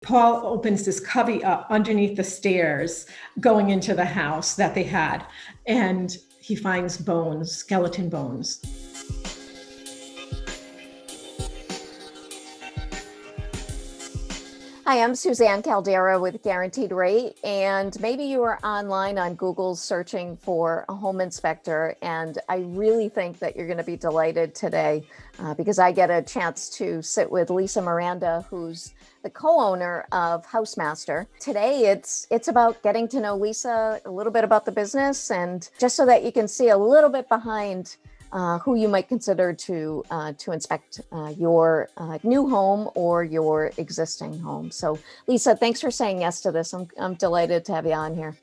Paul opens this cubby up underneath the stairs going into the house that they had, and he finds bones, skeleton bones. Hi, I'm Suzanne Caldeira with Guaranteed Rate, and maybe you are online on Google searching for a home inspector, and I really think that you're going to be delighted today because I get a chance to sit with Lisa Miranda, who's the co-owner of HouseMaster. Today, it's about getting to know Lisa, a little bit about the business, and just so that you can see a little bit behind who you might consider to inspect your new home or your existing home. So, Lisa, thanks for saying yes to this. I'm delighted to have you on here.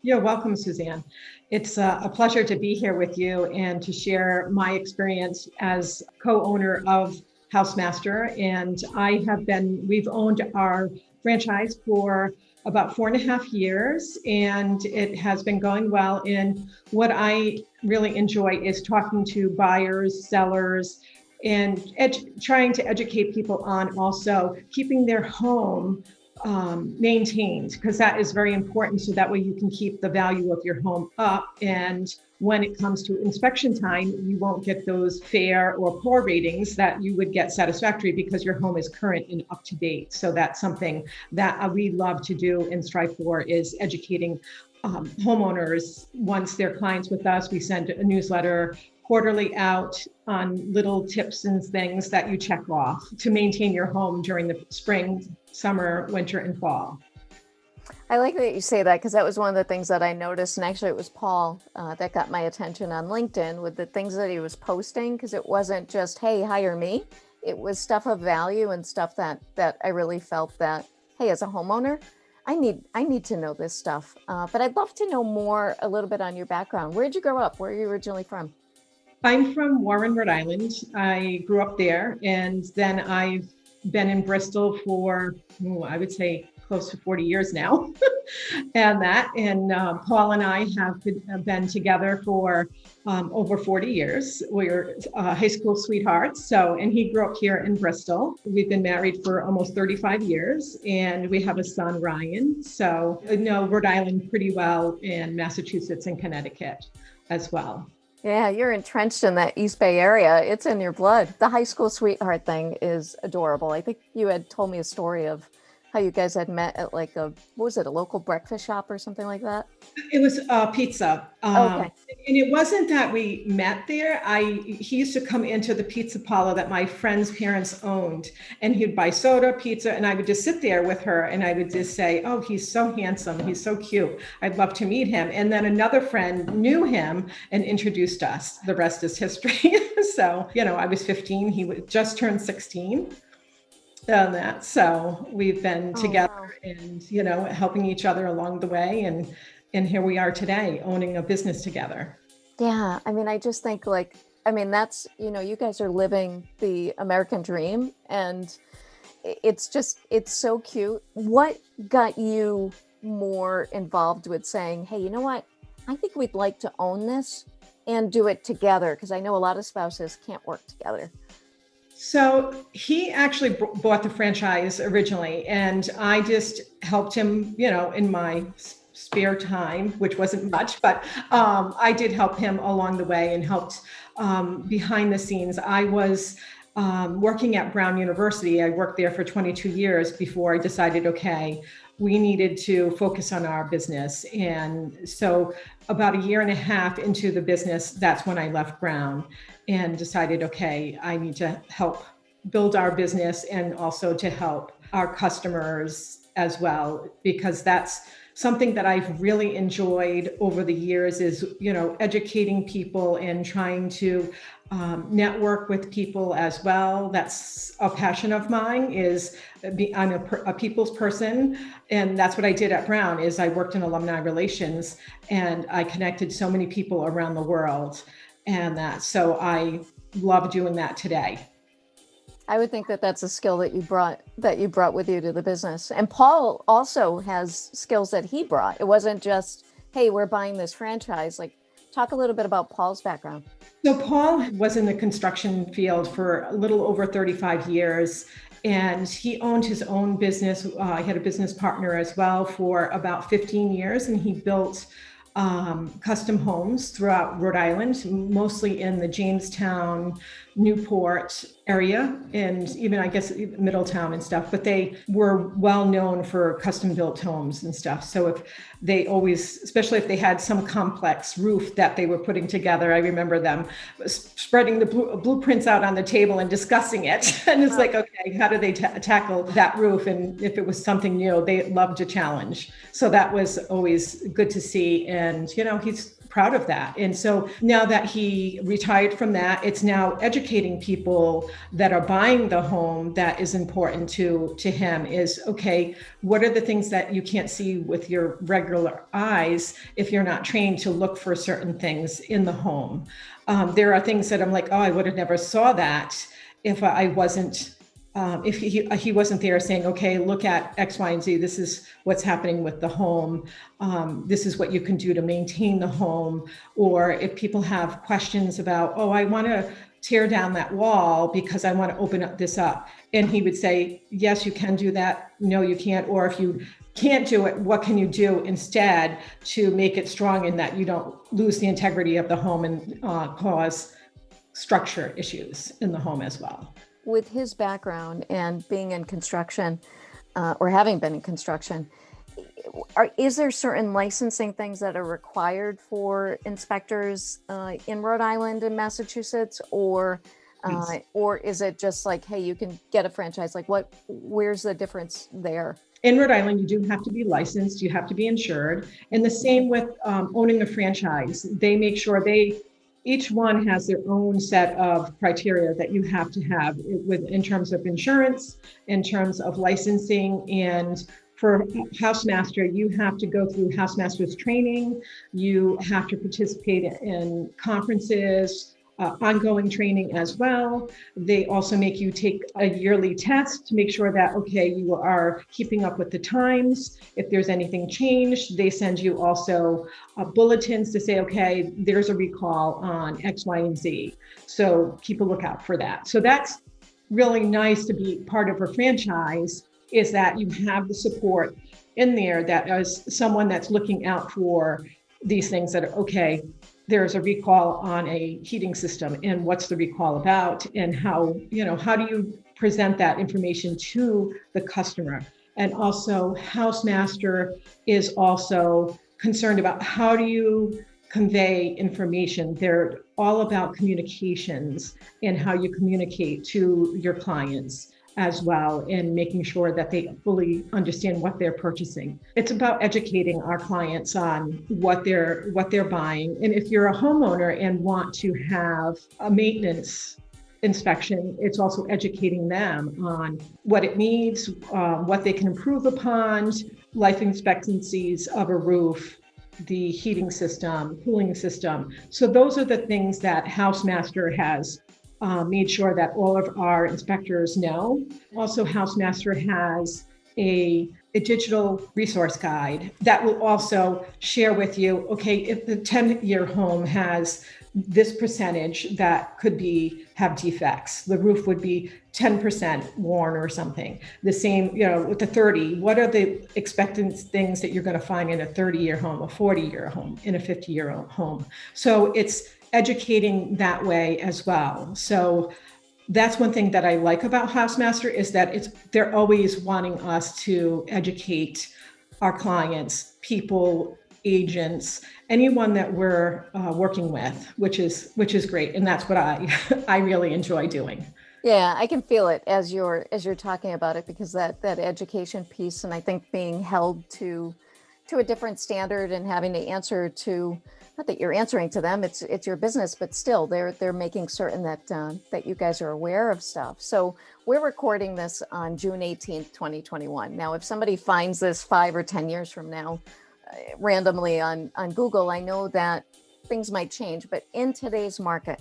You're welcome, Suzanne. It's a pleasure to be here with you and to share my experience as co-owner of HouseMaster. And we've owned our franchise for about 4.5 years, and it has been going well. And what I really enjoy is talking to buyers, sellers, and trying to educate people on also keeping their home maintained, because that is very important. So that way you can keep the value of your home up. And when it comes to inspection time, you won't get those fair or poor ratings that you would get satisfactory because your home is current and up to date. So that's something that we love to do and strive for, is educating homeowners. Once they're clients with us, we send a newsletter quarterly out on little tips and things that you check off to maintain your home during the spring, summer, winter, and fall. I like that you say that, because that was one of the things that I noticed. And actually, it was Paul that got my attention on LinkedIn with the things that he was posting, because it wasn't just, hey, hire me. It was stuff of value and stuff that I really felt that, hey, as a homeowner, I need to know this stuff. But I'd love to know more, a little bit on your background. Where did you grow up? Where are you originally from? I'm from Warren, Rhode Island. I grew up there, and then I've been in Bristol for, I would say, close to 40 years now. and Paul and I have been together for over 40 years. We're high school sweethearts. And he grew up here in Bristol. We've been married for almost 35 years, and we have a son, Ryan. So I know Rhode Island pretty well, and Massachusetts and Connecticut as well. Yeah, you're entrenched in that East Bay area. It's in your blood. The high school sweetheart thing is adorable. I think you had told me a story of how you guys had met at like a local breakfast shop or something like that? It was pizza. Okay. And it wasn't that we met there. He used to come into the pizza parlor that my friend's parents owned, and he'd buy soda, pizza, and I would just sit there with her, and I would just say, oh, he's so handsome. He's so cute. I'd love to meet him. And then another friend knew him and introduced us. The rest is history. So, I was 15. He just turned 16. On that. So we've been together and, helping each other along the way. And here we are today, owning a business together. Yeah. I mean, I just think that's, you guys are living the American dream, and it's so cute. What got you more involved with saying, hey, you know what? I think we'd like to own this and do it together, because I know a lot of spouses can't work together. So he actually bought the franchise originally, and I just helped him, in my spare time, which wasn't much, but I did help him along the way and helped behind the scenes. I was working at Brown University. I worked there for 22 years before I decided, okay, we needed to focus on our business. And so about 1.5 years into the business, that's when I left Brown and decided, okay, I need to help build our business and also to help our customers as well, because that's something that I've really enjoyed over the years is, educating people and trying to network with people as well. That's a passion of mine. I'm a people's person, and that's what I did at Brown. Is I worked in alumni relations, and I connected so many people around the world, so I love doing that today. I would think that that's a skill that you brought with you to the business. And Paul also has skills that he brought. It wasn't just, hey, we're buying this franchise. Like, talk a little bit about Paul's background. So Paul was in the construction field for a little over 35 years. and he owned his own business. He had a business partner as well for about 15 years, and he built custom homes throughout Rhode Island, mostly in the Jamestown, Newport area, and even I guess Middletown and stuff, but they were well known for custom built homes and stuff. So if they always, especially if they had some complex roof that they were putting together, I remember them spreading the blueprints out on the table and discussing it. And it's like, okay, how do they tackle that roof? And if it was something new, they loved a challenge. So that was always good to see. And, he's proud of that. And so now that he retired from that, it's now educating people that are buying the home that is important to him is, okay, what are the things that you can't see with your regular eyes if you're not trained to look for certain things in the home? There are things that I'm like, oh, I would have never saw that if I wasn't if he wasn't there saying, okay, look at X, Y, and Z. This is what's happening with the home. This is what you can do to maintain the home. Or if people have questions about, oh, I want to tear down that wall because I want to open up this up. And he would say, yes, you can do that. No, you can't. Or if you can't do it, what can you do instead to make it strong in that you don't lose the integrity of the home and cause structure issues in the home as well. With his background and being in construction, or having been in construction, is there certain licensing things that are required for inspectors in Rhode Island and Massachusetts, or is it just like, hey, you can get a franchise? Like, where's the difference there? In Rhode Island, you do have to be licensed, you have to be insured, and the same with owning a franchise. They make sure each one has their own set of criteria that you have to have in terms of insurance, in terms of licensing. And for HouseMaster, you have to go through HouseMaster's training. You have to participate in conferences, ongoing training as well. They also make you take a yearly test to make sure that, okay, you are keeping up with the times. If there's anything changed, they send you also bulletins to say, okay, there's a recall on X, Y, and Z. So keep a lookout for that. So that's really nice to be part of a franchise, is that you have the support in there that is someone that's looking out for these things that are, okay, there's a recall on a heating system, and what's the recall about, and how do you present that information to the customer? And also HouseMaster is also concerned about how do you convey information. They're all about communications and how you communicate to your clients as well, and making sure that they fully understand what they're purchasing. It's about educating our clients on what they're buying. And if you're a homeowner and want to have a maintenance inspection, it's also educating them on what it needs, what they can improve upon, life expectancies of a roof, the heating system, cooling system. So those are the things that HouseMaster has made sure that all of our inspectors know. Also, HouseMaster has a digital resource guide that will also share with you, okay, if the 10-year home has this percentage that could have defects, the roof would be 10% worn or something. The same, with the 30, what are the expected things that you're going to find in a 30-year home, a 40-year home, in a 50-year home? So it's educating that way as well. So that's one thing that I like about HouseMaster, is that they're always wanting us to educate our clients, people, agents, anyone that we're working with, which is great. And that's what I really enjoy doing. Yeah, I can feel it as you're talking about it, because that education piece, and I think being held to a different standard and having to answer to, not that you're answering to them, it's your business, but still they're making certain that you guys are aware of stuff. So we're recording this on June 18th, 2021. Now, if somebody finds this 5 or 10 years from now, randomly on Google, I know that things might change, but in today's market,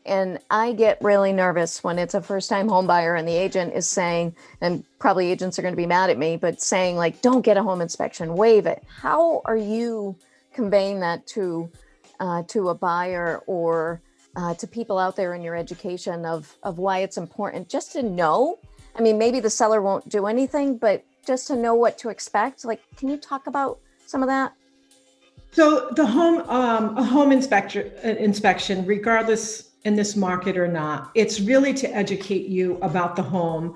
and I get really nervous when it's a first-time home buyer and the agent is saying, and probably agents are going to be mad at me, but saying like, don't get a home inspection, waive it. How are you conveying that to a buyer or to people out there in your education of why it's important just to know? I mean, maybe the seller won't do anything, but just to know what to expect, like, can you talk about some of that? So a home inspection, regardless in this market or not, it's really to educate you about the home.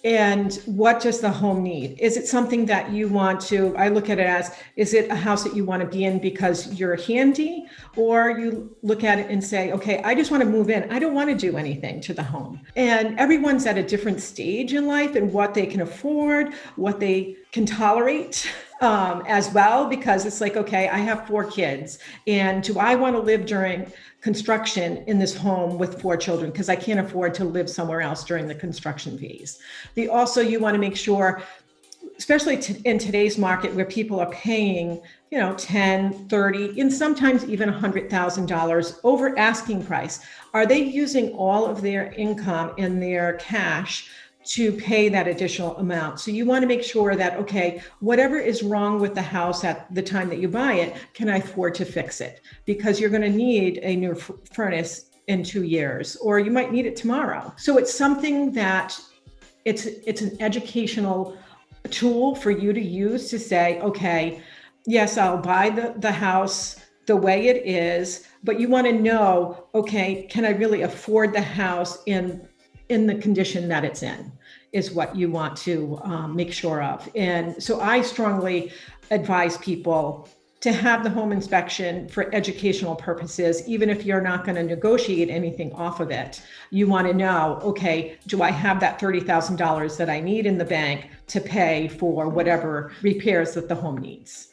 And what does the home need? Is it something that you want to, I look at it as, is it a house that you want to be in because you're handy? Or you look at it and say, okay, I just want to move in. I don't want to do anything to the home. And everyone's at a different stage in life and what they can afford, what they can tolerate as well, because it's like, okay, I have 4 kids. And do I want to live during construction in this home with 4 children? Because I can't afford to live somewhere else during the construction phase. Also, you want to make sure, especially in today's market where people are paying, 10, 30, and sometimes even $100,000 over asking price. Are they using all of their income and their cash to pay that additional amount? So you want to make sure that, okay, whatever is wrong with the house at the time that you buy it, can I afford to fix it? Because you're going to need a new furnace in 2 years, or you might need it tomorrow. So it's something that it's an educational tool for you to use to say, okay, yes, I'll buy the house the way it is, but you want to know, okay, can I really afford the house in the condition that it's in, is what you want to make sure of. And so I strongly advise people to have the home inspection for educational purposes, even if you're not going to negotiate anything off of it. You want to know, okay, do I have that $30,000 that I need in the bank to pay for whatever repairs that the home needs?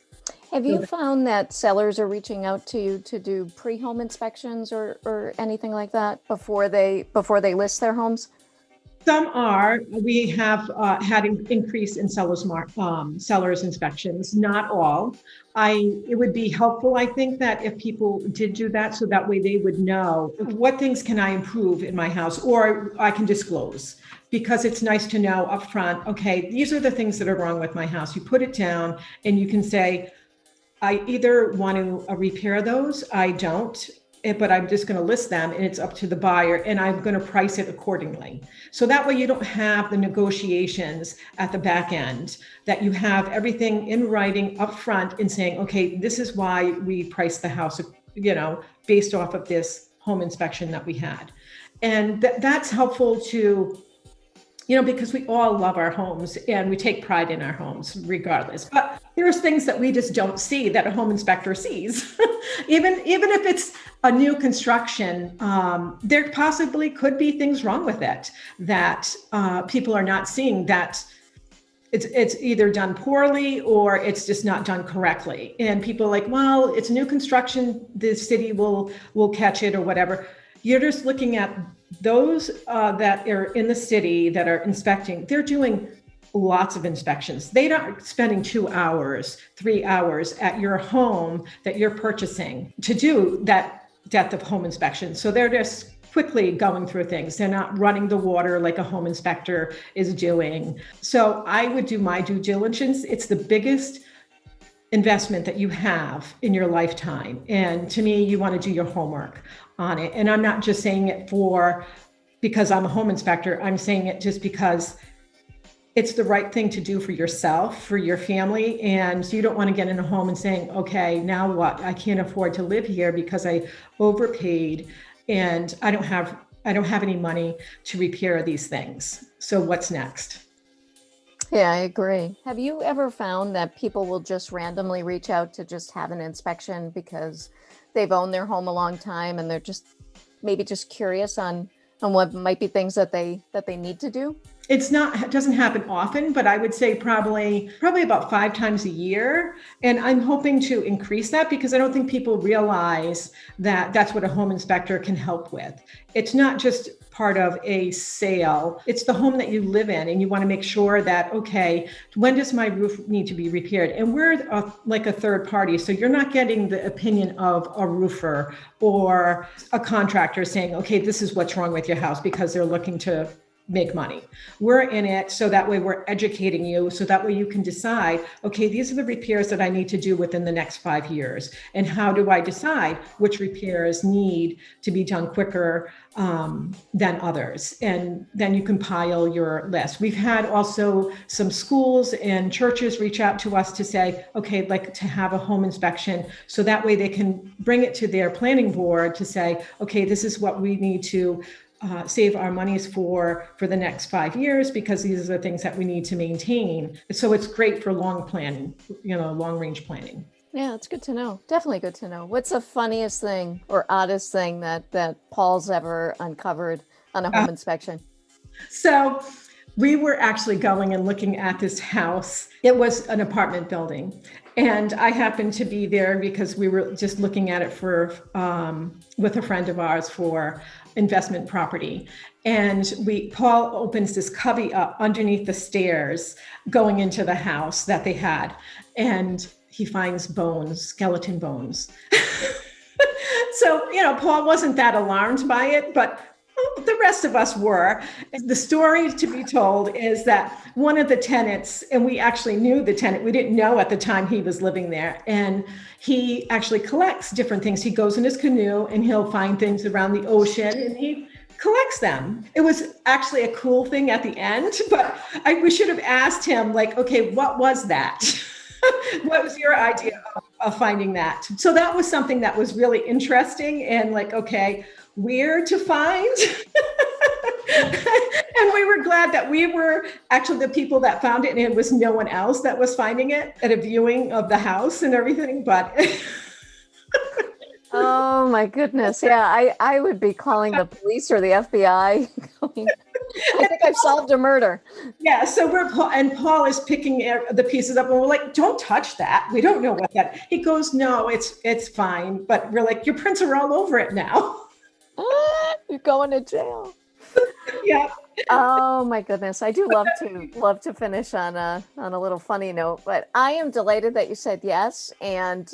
Have you found that sellers are reaching out to you to do pre-home inspections or anything like that before they list their homes? Some are. We have had an increase in sellers inspections, not all. It would be helpful, I think, that if people did do that, so that way they would know what things can I improve in my house, or I can disclose. Because it's nice to know upfront, okay, these are the things that are wrong with my house. You put it down and you can say, I either want to repair those, I don't, but I'm just going to list them and it's up to the buyer and I'm going to price it accordingly. So that way you don't have the negotiations at the back end, that you have everything in writing up front and saying, okay, this is why we priced the house, based off of this home inspection that we had. And that's helpful to, because we all love our homes and we take pride in our homes regardless. But there's things that we just don't see that a home inspector sees. even if it's a new construction, there possibly could be things wrong with it that people are not seeing, that it's either done poorly or it's just not done correctly. And people are like, well, it's new construction, the city will catch it or whatever. You're just looking at those that are in the city that are inspecting. They're doing lots of inspections. They're not spending 2 hours, 3 hours at your home that you're purchasing to do that depth of home inspection. So they're just quickly going through things. They're not running the water like a home inspector is doing. So I would do my due diligence. It's the biggest investment that you have in your lifetime. And to me, you want to do your homework on it. And I'm not just saying it because I'm a home inspector. I'm saying it just because it's the right thing to do for yourself, for your family. And you don't want to get in a home and saying, okay, now what? I can't afford to live here because I overpaid and I don't have any money to repair these things. So what's next? Yeah, I agree. Have you ever found that people will just randomly reach out to just have an inspection because they've owned their home a long time and they're just maybe just curious on what might be things that they need to do? It doesn't happen often, but I would say probably about 5 times a year. And I'm hoping to increase that because I don't think people realize that that's what a home inspector can help with. It's not just part of a sale. It's the home that you live in, and you want to make sure that, okay, when does my roof need to be repaired? And we're like a third party, so you're not getting the opinion of a roofer or a contractor saying, okay, this is what's wrong with your house, because they're looking to make money. We're in it so that way we're educating you, so that way you can decide, okay, these are the repairs that I need to do within the next 5 years. And how do I decide which repairs need to be done quicker than others? And then you compile your list. We've had also some schools and churches reach out to us to say, okay, I'd like to have a home inspection. So that way they can bring it to their planning board to say, okay, this is what we need to save our monies for the next 5 years, because these are the things that we need to maintain. So it's great for long planning, long range planning. Yeah, it's good to know. Definitely good to know. What's the funniest thing or oddest thing that Paul's ever uncovered on a home inspection? So we were actually going and looking at this house. It was an apartment building. And I happened to be there because we were just looking at it with a friend of ours for investment property. And Paul opens this cubby up underneath the stairs going into the house that they had. And he finds bones, skeleton bones. So, Paul wasn't that alarmed by it, but the rest of us were. The story to be told is that one of the tenants, and we actually knew the tenant, we didn't know at the time he was living there, and he actually collects different things. He goes in his canoe and he'll find things around the ocean and he collects them. It was actually a cool thing at the end, but we should have asked him, like, okay, what was that? What was your idea of finding that? So that was something that was really interesting and like, okay, where to find? And we were glad that we were actually the people that found it, and it was no one else that was finding it at a viewing of the house and everything. But oh my goodness. Yeah, I would be calling the police or the FBI. I think I've solved a murder. Yeah, so Paul is picking the pieces up, and we're like, don't touch that. We don't know what that. He goes, no, it's fine. But we're like, your prints are all over it now. You're going to jail. Yeah. Oh my goodness. I do love to finish on a little funny note, but I am delighted that you said yes, and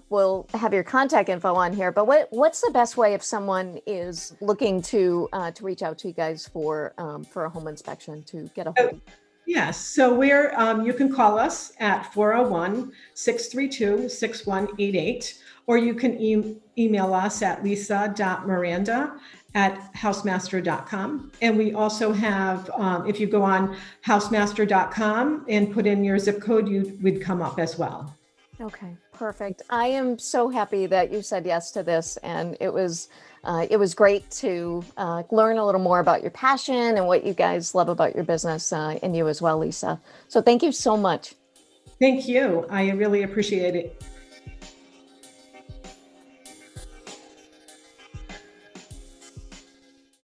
we'll have your contact info on here. But what's the best way if someone is looking to reach out to you guys for a home inspection, to get a hold? Yes. So you can call us at 401-632-6188, or you can email us at lisa.miranda@housemaster.com. And we also have, if you go on housemaster.com and put in your zip code, you would come up as well. Okay, perfect. I am so happy that you said yes to this, and it was great to learn a little more about your passion and what you guys love about your business, and you as well, Lisa. So thank you so much. Thank you. I really appreciate it.